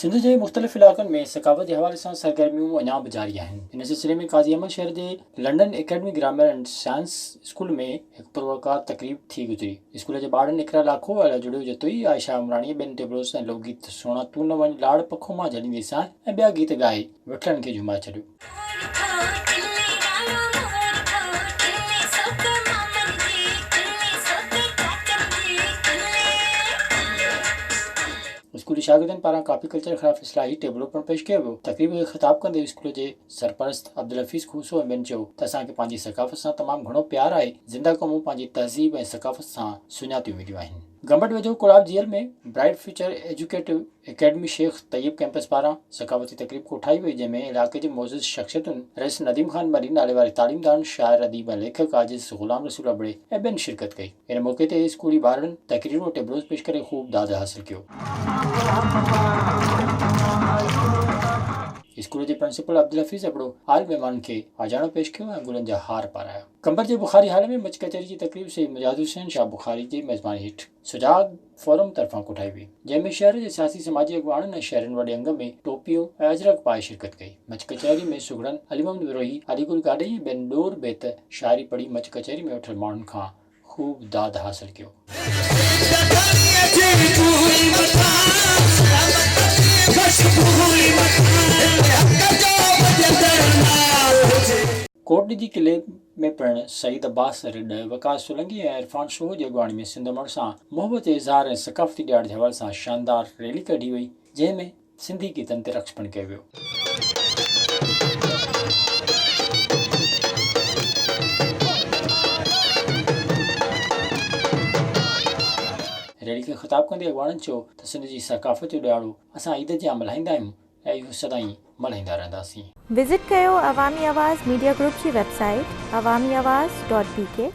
सिंध जे मुख़्तलिफ़ इलाक़नि में सकाफ़त जे हवाले सां सरगर्मियूं अञा बि जारी आहिनि। इन सिलसिले में काज़ी अमल शहर जे London academy grammar and science school में हिकु पुरवकार तक़रीब थी गुज़री। स्कूल जे ॿारनि इकरा लाखो जुड़ियो जतोई आयशा उमराणी ॿिनि टेबलोस ऐं लोकगीत सोना तू न वञ लाड़ पखो मां जलींदेसां ऐं ॿिया गीत ॻाए वठड़नि खे झुमाए छॾियो। स्कूली शागिर्दनि पारां कॉपी कल्चर ख़िलाफ़ इस्लाही टेबलो पिणु पेश कयो वियो। तक़रीब खे ख़िताब कंदे स्कूल जे सरपरस्त अब्दुल हफ़ीज़ खूसो ऐं ॿियनि चयो त असांखे पंहिंजी सकाफ़त सां तमामु घणो प्यार आहे। ज़िंदा क़ौमूं पंहिंजी तहज़ीब ऐं सकाफ़त सां सुञातियूं वेंदियूं आहिनि। गंबट वेझो कोलाब जेल में Bright Future Educative Academy Sheikh Tayyab campus पारां सकाफ़ती तक़रीब कोठाई वई, जंहिंमें इलाइक़े जे मौज़ूज़ शख़्सियतुनि रईस नदीम ख़ान मरी नाले वारे तालीमदान शाइर अदीब ऐं लेखक आजिज़ ग़ुलाम रसूल अबड़े ऐं ॿियनि शिरकत कई। इन मौक़े ते स्कूली ॿारनि तक़रीरूं टेबलोस पेश करे ख़ूब दाद हासिल कयो। स्कूल जे प्रिंसिपल अब्दुल हफ़ीज़ अबड़ो आल महिमाननि खे आजाणो पेश कयो ऐं गुलनि जा हार पाराया। कंबर जे बुखारी हाल में मच कचहरी जी तक़रीब से मुजाहिद हुसैन शाह बुखारी जी मेज़बानी हेठि सुजाग फोरम तरफ़ां कोठाई वई, जंहिंमें शहर जे सियासी समाजी अॻवाननि ऐं शहरनि वॾे अंग में टोपियूं ऐं अजरक पाए शिरकत कई। मच कचहरी में सुगड़न अली मोहम्मद विरोही अलीगुल गाॾई ऐं ॿियनि ॾोर बेत शाइरी पढ़ी मच कचहरी में वेठल माण्हुनि खां ख़ूब दाद हासिल कयो। कोटड़ी किले में पिणु सईद अब्बास रिड वकास सोलंकी ऐं इरफान शोह जी अॻवानी में सिंध अमण सां मोहबत इज़हार ऐं सकाफ़ती ॾियार जे हवाले सां शानदार रैली कढी वई, जंहिंमें सिंधी गीतनि ते रक़्स पिणु कयो वियो। रैली खे ख़िताब कंदे अॻवाननि चयो त सिंध जी सकाफ़त जो ॾियारो असां ईद जा मल्हाईंदा आहियूं ऐं इहो सदाईं मल्हाईंदा रहंदासीं। विज़िट कयो अवामी आवाज़ मीडिया ग्रुप जी वेबसाइट awamiawaz.pk